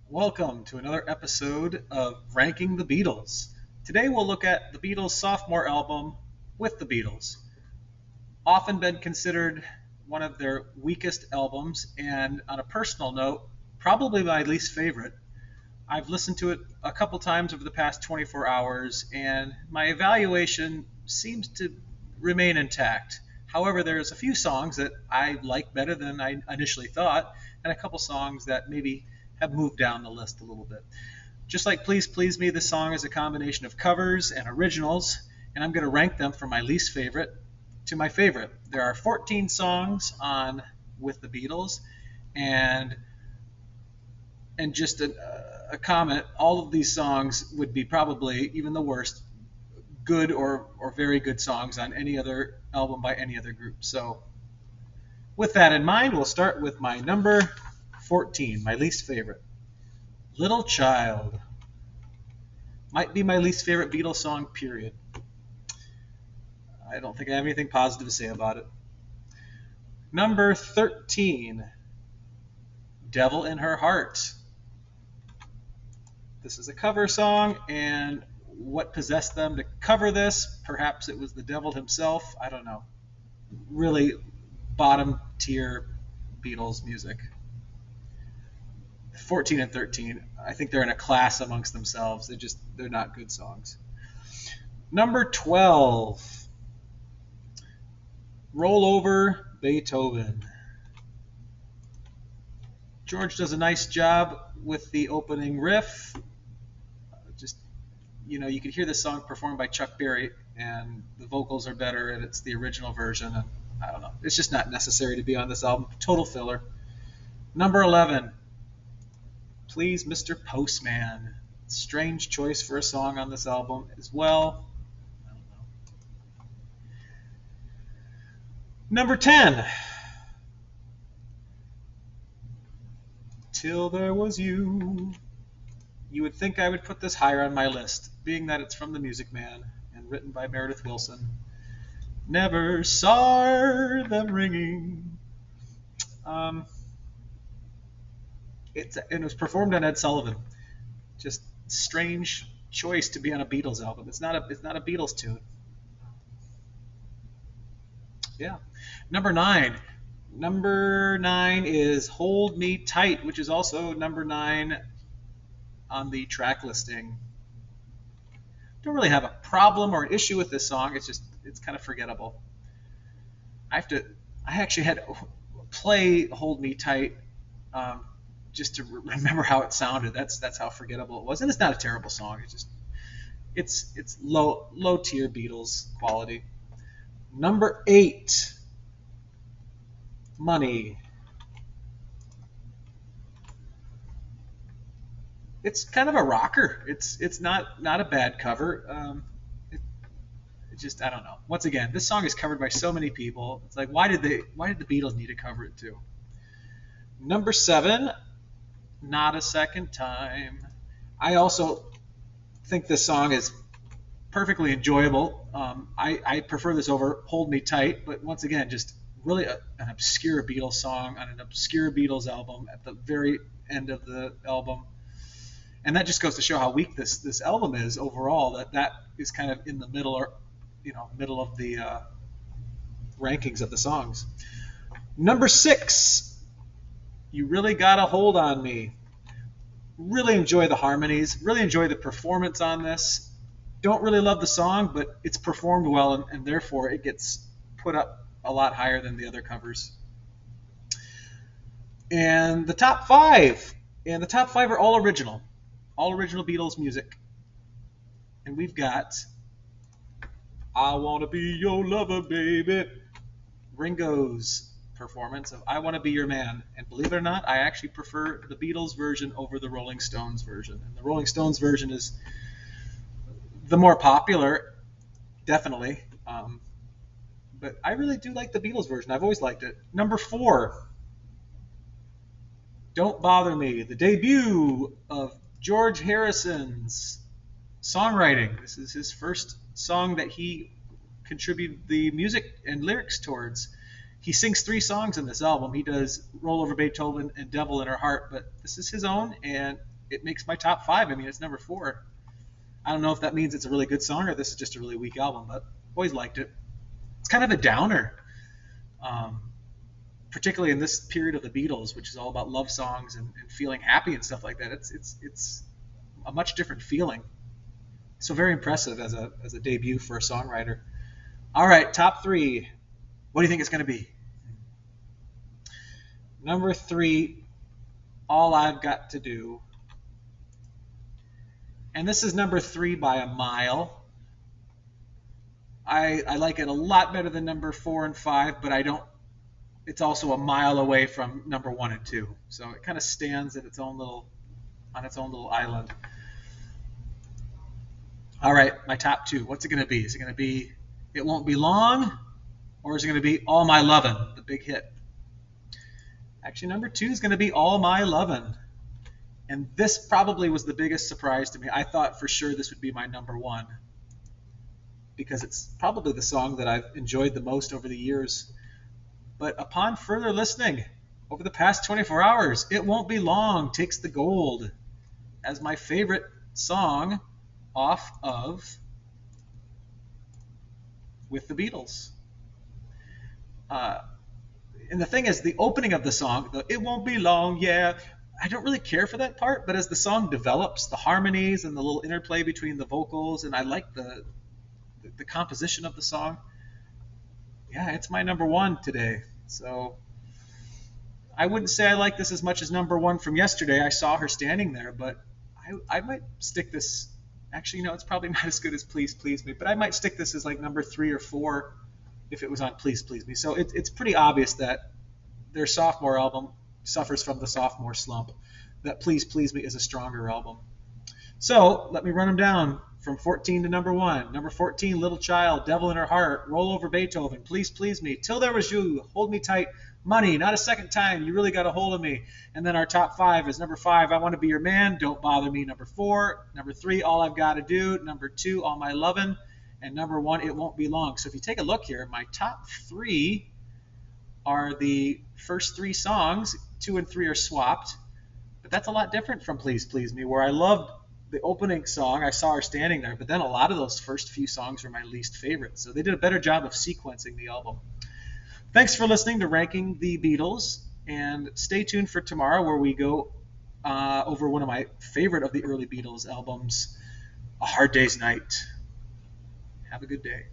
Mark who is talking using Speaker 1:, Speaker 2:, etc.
Speaker 1: Welcome to another episode of Ranking the Beatles. Today we'll look at the Beatles' sophomore album, With the Beatles. Often been considered one of their weakest albums, and on a personal note, probably my least favorite. I've listened to it a couple times over the past 24 hours, and my evaluation seems to remain intact. However, there's a few songs that I like better than I initially thought, and a couple songs that maybe have moved down the list a little bit. Just like Please Please Me, this song is a combination of covers and originals, and I'm going to rank them from my least favorite to my favorite. There are 14 songs on With the Beatles, and just a comment, all of these songs would be probably, even the worst, good or very good songs on any other album by any other group. So with that in mind, we'll start with my number 14, my least favorite. Little Child. Might be my least favorite Beatles song, period. I don't think I have anything positive to say about it. Number 13, Devil in Her Heart. This is a cover song, and what possessed them to cover this? Perhaps it was the devil himself. I don't know. Really bottom tier Beatles music. 14 and 13, I think they're in a class amongst themselves. They're not good songs. Number 12, Roll Over Beethoven. George does a nice job with the opening riff. You can hear this song performed by Chuck Berry, and the vocals are better, and it's the original version. And I don't know. It's just not necessary to be on this album. Total filler. Number 11, Please Mr. Postman. Strange choice for a song on this album as well. I don't know. Number 10, Till There Was You. You would think I would put this higher on my list, being that it's from The Music Man and written by Meredith Willson. Never saw them ringing. It was performed on Ed Sullivan. Just strange choice to be on a Beatles album. It's not a Beatles tune. Yeah. Number 9. Number 9 is Hold Me Tight, which is also number 9 on the track listing. Don't really have a problem or an issue with this song. It's kind of forgettable. I actually had to play Hold Me Tight just to remember how it sounded. That's how forgettable it was. And it's not a terrible song. It's low tier Beatles quality. Number 8, Money. It's kind of a rocker. It's not a bad cover. I don't know. Once again, this song is covered by so many people. It's like, why did the Beatles need to cover it too? Number 7, Not a Second Time. I also think this song is perfectly enjoyable. I prefer this over Hold Me Tight, but once again, just really an obscure Beatles song on an obscure Beatles album at the very end of the album. And that just goes to show how weak this album is overall. That is kind of in the middle of the rankings of the songs. Number 6, You Really Got a Hold on Me. Really enjoy the harmonies. Really enjoy the performance on this. Don't really love the song, but it's performed well, and therefore it gets put up a lot higher than the other covers. And the top 5 are all original. All original Beatles music. And we've got I Want to Be Your Lover, Baby. Ringo's performance of I Want to Be Your Man. And believe it or not, I actually prefer the Beatles version over the Rolling Stones version. And the Rolling Stones version is the more popular, definitely. But I really do like the Beatles version. I've always liked it. Number 4, Don't Bother Me. The debut of George Harrison's songwriting. This is his first song that he contributed the music and lyrics towards. He sings 3 songs in this album. He does Roll Over Beethoven and Devil in Her Heart, but this is his own, and it makes my top 5. I mean, it's number 4. I don't know if that means it's a really good song or this is just a really weak album, but always liked it. It's kind of a downer, um, particularly in this period of the Beatles, which is all about love songs and feeling happy and stuff like that. It's a much different feeling. So very impressive as a debut for a songwriter. All right, top 3. What do you think it's going to be? Number 3, All I've Got to Do. And this is number 3 by a mile. I like it a lot better than number 4 and 5, but I don't. It's also a mile away from number 1 and 2, so it kind of stands at its own little island. All right, my top 2. What's it going to be? Is it going to be It Won't Be Long, or is it going to be All My Lovin', the big hit? Actually, number 2 is going to be All My Lovin'. And this probably was the biggest surprise to me. I thought for sure this would be my number 1, because it's probably the song that I've enjoyed the most over the years. But upon further listening, over the past 24 hours, It Won't Be Long takes the gold as my favorite song off of With the Beatles. And the thing is, the opening of the song, It Won't Be Long, yeah, I don't really care for that part, but as the song develops, the harmonies and the little interplay between the vocals, and I like the composition of the song, yeah, it's my number 1 today. So I wouldn't say I like this as much as number 1 from yesterday. I saw her standing there, but I might stick this. Actually, no, it's probably not as good as Please Please Me, but I might stick this as like number 3 or 4 if it was on Please Please Me. So it's pretty obvious that their sophomore album suffers from the sophomore slump, that Please Please Me is a stronger album. So let me run them down from 14 to number 1. Number 14, Little Child, Devil in Her Heart, Roll Over Beethoven, Please Please Me, Till There Was You, Hold Me Tight, Money, Not a Second Time, You Really Got a Hold of Me. And then our top 5 is number 5, I Want to Be Your Man, Don't Bother Me. Number 4, number 3, All I've Got to Do. Number 2, All My Lovin'. And number 1, It Won't Be Long. So if you take a look here, my top 3 are the first 3 songs. 2 and 3 are swapped. But that's a lot different from Please Please Me, where I loved the opening song. I saw her standing there, but then a lot of those first few songs were my least favorite. So they did a better job of sequencing the album. Thanks for listening to Ranking the Beatles, and stay tuned for tomorrow where we go over one of my favorite of the early Beatles albums, A Hard Day's Night. Have a good day.